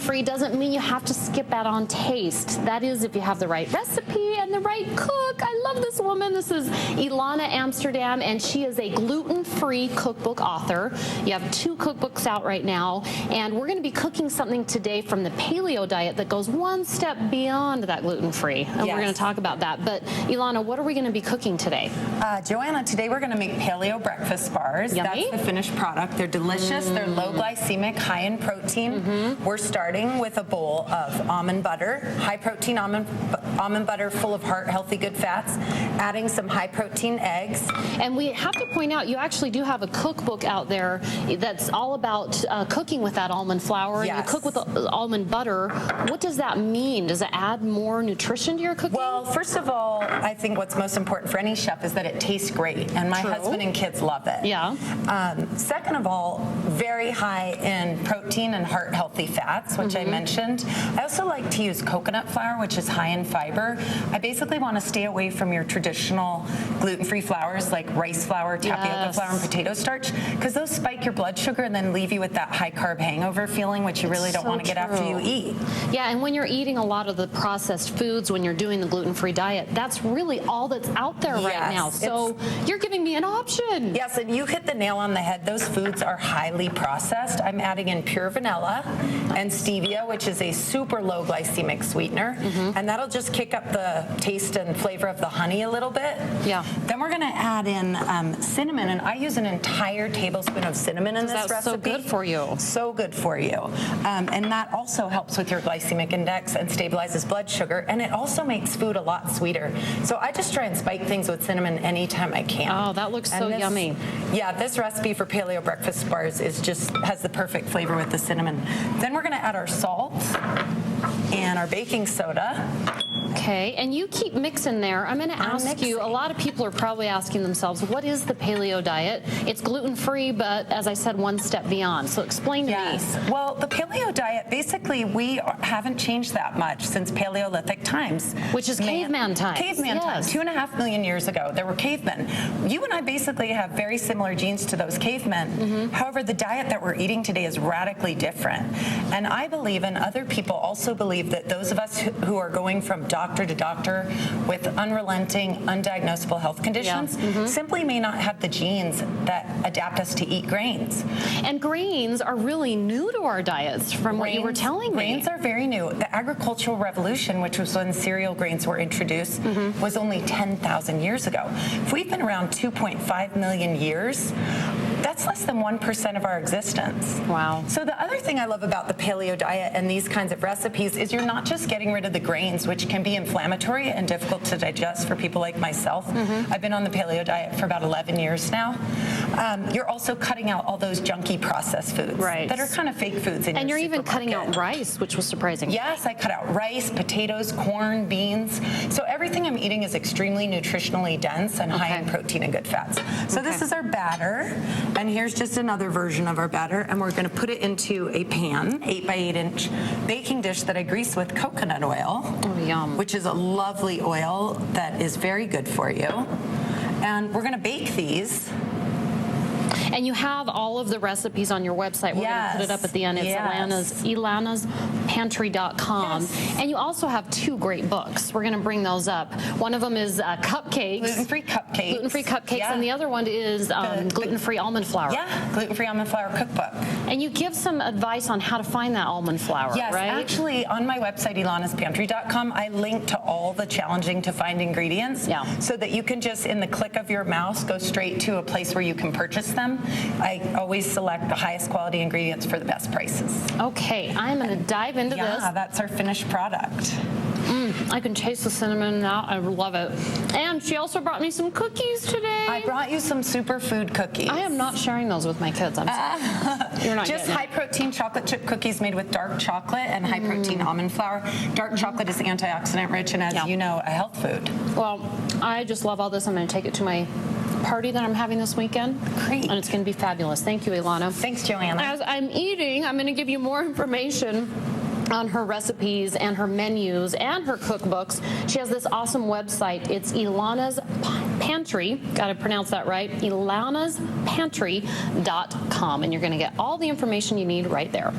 gluten-free doesn't mean you have to skip out on taste. That is if you have the right recipe and the right cook. I love this woman. This is Elana Amsterdam, and she is a gluten-free cookbook author. You have 2 cookbooks out right now, and we're going to be cooking something today from the Paleo Diet that goes one step beyond that gluten-free, and we're going to talk about that. But Elana, what are we going to be cooking today? Joanna, today we're going to make Paleo Breakfast Bars. Yummy. That's the finished product. They're delicious. They're low glycemic, high in protein. We're starting with a bowl of almond butter, high protein almond butter full of heart-healthy good fats, adding some high protein eggs. And we have to point out, you actually do have a cookbook out there that's all about cooking with that almond flour. Yes. And you cook with almond butter. What does that mean? Does it add more nutrition to your cooking? Well, first of all, I think what's most important for any chef is that it tastes great, and my husband and kids love it. Yeah. Second of all, very high in protein and heart-healthy fats, which I mentioned. I also like to use coconut flour, which is high in fiber. I basically want to stay away from your traditional gluten-free flours like rice flour, tapioca flour, and potato starch, because those spike your blood sugar and then leave you with that high-carb hangover feeling, which you really don't want to get after you eat. Yeah, and when you're eating a lot of the processed foods, when you're doing the gluten-free diet, that's really all that's out there right now. So you're giving me an option. Yes, and you hit the nail on the head. Those foods are highly processed. I'm adding in pure vanilla and stevia, which is a super low glycemic sweetener, and that'll just kick up the taste and flavor of the honey a little bit. Yeah. Then we're going to add in cinnamon, and I use an entire tablespoon of cinnamon in this recipe. That's so good for you. So good for you. And that also helps with your glycemic index and stabilizes blood sugar, and it also makes food a lot sweeter. So I just try and spike things with cinnamon anytime I can. Oh, that looks so yummy. Yeah, this recipe for Paleo Breakfast Bars has the perfect flavor with the cinnamon. Then we're going to add our salt and our baking soda. Okay, and you keep mixing there. I'm going to ask you, a lot of people are probably asking themselves, what is the Paleo Diet? It's gluten-free, but as I said, one step beyond. So explain to me. Well, the Paleo Diet, basically, we haven't changed that much since Paleolithic times. Which is caveman times. Caveman times. 2.5 million years ago, there were cavemen. You and I basically have very similar genes to those cavemen. However, the diet that we're eating today is radically different. And I believe, and other people also believe, that those of us who are going from doctor to doctor with unrelenting, undiagnosable health conditions simply may not have the genes that adapt us to eat grains. And grains are really new to our diets, from what you were telling me. Grains are very new. The agricultural revolution, which was when cereal grains were introduced, was only 10,000 years ago. If we've been around 2.5 million years, that's less than 1% of our existence. Wow. So the other thing I love about the Paleo Diet and these kinds of recipes is you're not just getting rid of the grains, which can be inflammatory and difficult to digest for people like myself. I've been on the Paleo Diet for about 11 years now. You're also cutting out all those junky processed foods that are kind of fake foods in and your you're even cutting out supermarket. rice, which was surprising. Yes, I cut out rice, potatoes, corn, beans. So everything I'm eating is extremely nutritionally dense and high in protein and good fats. So this is our batter, and here's just another version of our batter, and we're going to put it into a pan, 8 by 8 inch baking dish that I grease with coconut oil, which is a lovely oil that is very good for you. And we're going to bake these. And you have all of the recipes on your website. We're going to put it up at the end. It's elanaspantry.com. And you also have 2 great books. We're going to bring those up. One of them is cupcakes. Gluten-free cupcakes. Gluten-free cupcakes. And the other one is gluten-free almond flour. Yeah, gluten-free almond flour cookbook. And you give some advice on how to find that almond flour, yes, right? Actually, on my website, elanaspantry.com, I link to all the challenging to find ingredients so that you can just, in the click of your mouse, go straight to a place where you can purchase them. I always select the highest quality ingredients for the best prices. Okay, I'm going to dive into this. Yeah, that's our finished product. I can taste the cinnamon now. I love it. And she also brought me some cookies today. I brought you some superfood cookies. I am not sharing those with my kids. I'm sorry. You're not just high protein chocolate chip cookies made with dark chocolate and high protein almond flour. Dark chocolate is antioxidant rich and, as you know, a health food. Well, I just love all this. I'm going to take it to my party that I'm having this weekend. Great. And it's going to be fabulous. Thank you, Elana. Thanks, Joanna. As I'm eating, I'm going to give you more information on her recipes and her menus and her cookbooks. She has this awesome website. It's Elana's Pantry. Got to pronounce that right. elanaspantry.com. And you're going to get all the information you need right there.